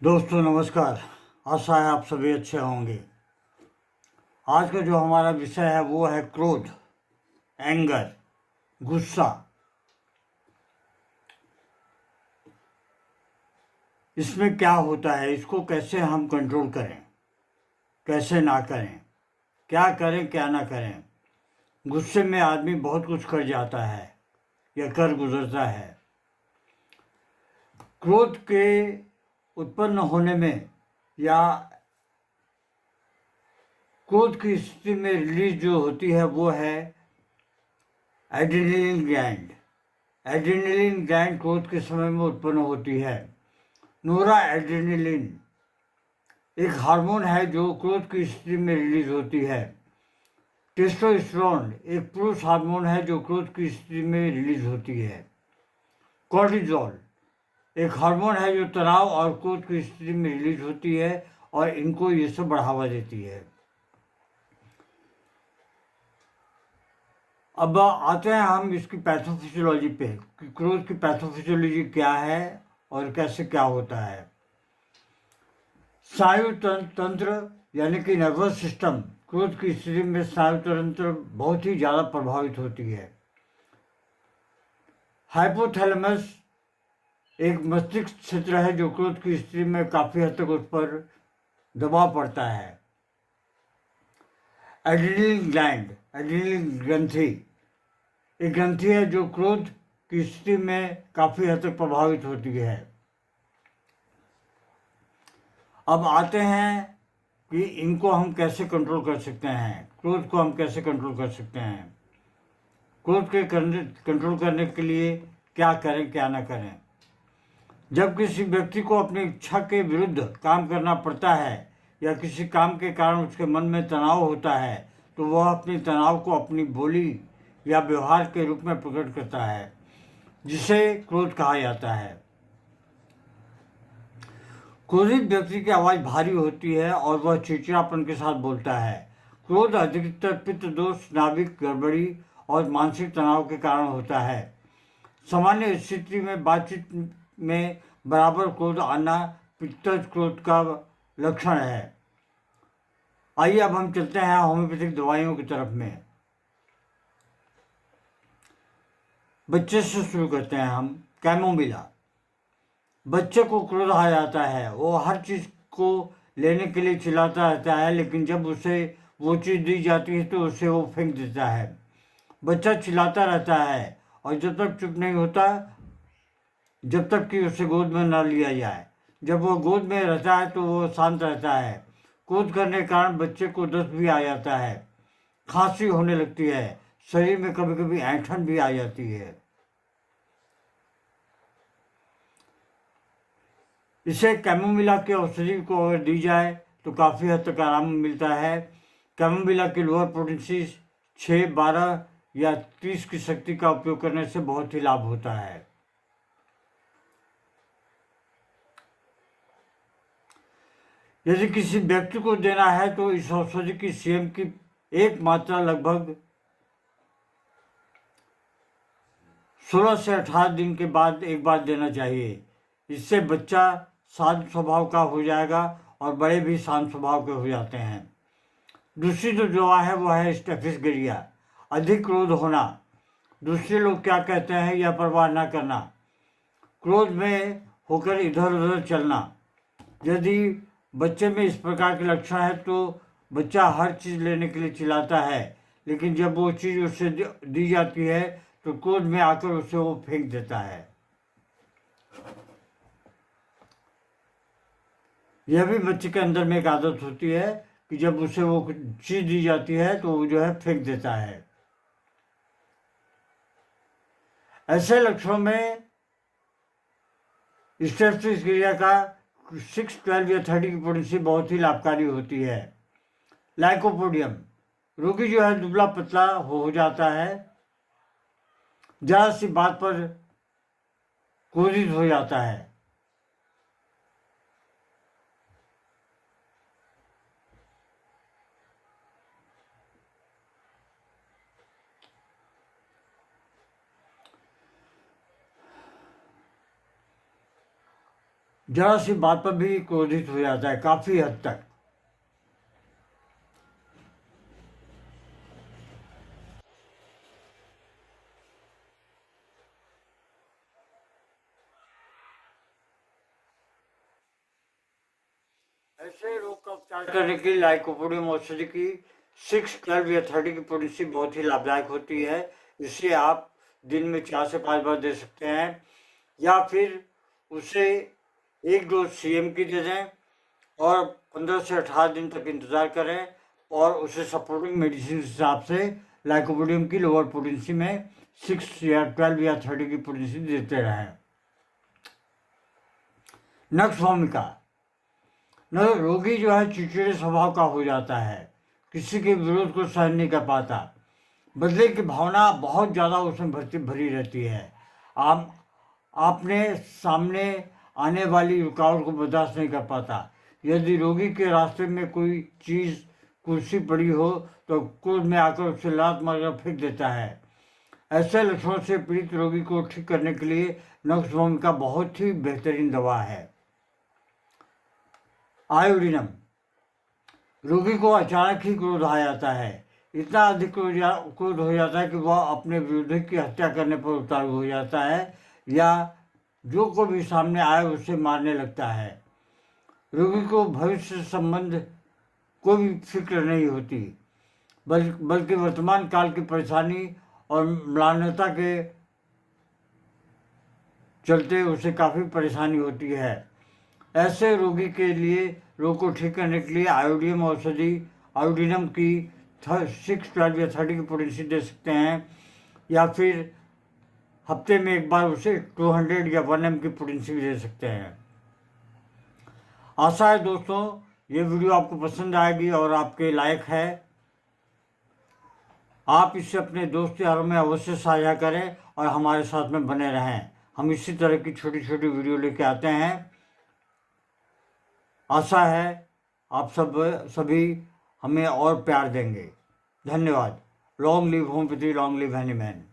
दोस्तों नमस्कार। आशा है आप सभी अच्छे होंगे। आज का जो हमारा विषय है वो है क्रोध, एंगर, गुस्सा। इसमें क्या होता है, इसको कैसे हम कंट्रोल करें, कैसे ना करें, क्या करें क्या ना करें। गुस्से में आदमी बहुत कुछ कर जाता है या कर गुजरता है। क्रोध के उत्पन्न होने में या क्रोध की स्थिति में रिलीज जो होती है वो है एड्रेनलिन ग्लैंड। एड्रेनलिन ग्लैंड क्रोध के समय में उत्पन्न होती है। नोरा एड्रेनलिन एक हार्मोन है जो क्रोध की स्थिति में रिलीज होती है। टेस्टोस्टेरोन एक पुरुष हार्मोन है जो क्रोध की स्थिति में रिलीज होती है। कॉर्टिजोल एक हार्मोन है जो तनाव और क्रोध की स्थिति में रिलीज होती है और इनको ये सब बढ़ावा देती है। अब आते हैं हम इसकी पैथोफिजियोलॉजी पे कि क्रोध की पैथोफिजियोलॉजी क्या है और कैसे क्या होता है। स्नायु तंत्र यानी कि नर्वस सिस्टम क्रोध की स्थिति में स्नायु तंत्र बहुत ही ज़्यादा प्रभावित होती है। हाइपोथैलेमस एक मस्तिष्क क्षेत्र है जो क्रोध की स्थिति में काफ़ी हद तक उस पर दबाव पड़ता है। एड्रेनलिन ग्लैंड, एड्रेनलिन ग्रंथि एक ग्रंथि है जो क्रोध की स्थिति में काफ़ी हद तक प्रभावित होती है। अब आते हैं कि इनको हम कैसे कंट्रोल कर सकते हैं, क्रोध को हम कैसे कंट्रोल कर सकते हैं। क्रोध के कंट्रोल करने के लिए क्या करें क्या ना करें। जब किसी व्यक्ति को अपनी इच्छा के विरुद्ध काम करना पड़ता है या किसी काम के कारण उसके मन में तनाव होता है तो वह अपने तनाव को अपनी बोली या व्यवहार के रूप में प्रकट करता है, जिसे क्रोध कहा जाता है। क्रोधित व्यक्ति की आवाज़ भारी होती है और वह चिड़चिड़ापन के साथ बोलता है। क्रोध अधिकतर पित्त दोष, नाभिक गड़बड़ी और मानसिक तनाव के कारण होता है। सामान्य स्थिति में बातचीत में बराबर क्रोध आना पित्तज क्रोध का लक्षण है। आइए अब हम चलते हैं होम्योपैथिक दवाइयों की तरफ में। बच्चे से शुरू करते हैं हम। कैमोमिला। बच्चे को क्रोध आ जाता है, वो हर चीज़ को लेने के लिए चिल्लाता रहता है, लेकिन जब उसे वो चीज़ दी जाती है तो उसे वो फेंक देता है। बच्चा चिल्लाता रहता है और जब तक चुप नहीं होता जब तक कि उसे गोद में न लिया जाए। जब वो गोद में रहता है तो वो शांत रहता है। क्रोध करने के कारण बच्चे को दस्त भी आ जाता है, खांसी होने लगती है, शरीर में कभी कभी ऐंठन भी आ जाती है। इसे कैमोमिला की औषधि को अगर दी जाए तो काफ़ी हद तक आराम मिलता है। कैमोमिला की लोअर पोटेंसीज 6, 12 या 30 की शक्ति का उपयोग करने से बहुत ही लाभ होता है। यदि किसी व्यक्ति को देना है तो इस औषधि की सीएम की एक मात्रा लगभग 16 से 18 दिन के बाद एक बार देना चाहिए। इससे बच्चा शांत स्वभाव का हो जाएगा और बड़े भी शांत स्वभाव के हो जाते हैं। दूसरी जो दवा है वह है स्टेफिस। अधिक क्रोध होना, दूसरे लोग क्या कहते हैं यह परवाह न करना, क्रोध में होकर इधर उधर चलना। यदि बच्चे में इस प्रकार के लक्षण है तो बच्चा हर चीज़ लेने के लिए चिल्लाता है, लेकिन जब वो चीज़ उसे दी जाती है तो क्रोध में आकर उसे वो फेंक देता है। यह भी बच्चे के अंदर में एक आदत होती है कि जब उसे वो चीज़ दी जाती है तो वो जो है फेंक देता है। ऐसे लक्षणों में स्टेफिस का 6, 12 या 30 की पोटेंसी बहुत ही लाभकारी होती है। लाइकोपोडियम, रोगी जो है दुबला पतला हो जाता है, जरा सी बात पर क्रोधित हो जाता है। जरा सी बात पर भी क्रोधित हो जाता है काफ़ी हद तक। ऐसे रोग का उपचार करने के लिए लाइकोपोडियम औषधि की 6, 12 या 30 की पोटेंसी बहुत ही लाभदायक होती है। इसे आप दिन में 4 से 5 बार दे सकते हैं, या फिर उसे 1 डोज सीएम की दे दें और 15 से 18 दिन तक इंतज़ार करें और उसे सपोर्टिंग मेडिसिन हिसाब से लाइकोपोडियम की लोअर पोटेंसी में 6 या 12 या 30 की पोटेंसी देते रहें। नक्स भूमिका न रोगी जो है चिड़चिड़े स्वभाव का हो जाता है, किसी के विरोध को सहन नहीं कर पाता, बदले की भावना बहुत ज़्यादा उसमें भरी रहती है। आपने सामने आने वाली रुकावट को बर्दाश्त नहीं कर पाता। यदि रोगी के रास्ते में कोई चीज़, कुर्सी पड़ी हो तो क्रोध में आकर उसे लात मारकर फेंक देता है। ऐसे लक्षणों से पीड़ित रोगी को ठीक करने के लिए नक्स भूमिका बहुत ही बेहतरीन दवा है। आयोडीनम, रोगी को अचानक ही क्रोध आ जाता है, इतना अधिक क्रोध हो जाता है कि वह अपने विरोधी की हत्या करने पर उतारू हो जाता है या जो को भी सामने आए उसे मारने लगता है। रोगी को भविष्य संबंध कोई भी फिक्र नहीं होती, बल्कि वर्तमान काल की परेशानी और म्लानता के चलते उसे काफ़ी परेशानी होती है। ऐसे रोगी के लिए रोग को ठीक करने के लिए आयोडीनम औषधि आयोडीनम की 6, 12 या 30 की पोटेंसी दे सकते हैं, या फिर हफ्ते में एक बार उसे 200 या 1 mg की पोटेंसी भी दे सकते हैं। आशा है दोस्तों ये वीडियो आपको पसंद आएगी और आपके लायक है। आप इसे अपने दोस्त यारों में अवश्य साझा करें और हमारे साथ में बने रहें। हम इसी तरह की छोटी छोटी वीडियो लेके आते हैं। आशा है आप सभी हमें और प्यार देंगे। धन्यवाद। Long live homeopathy, long live Hahnemann.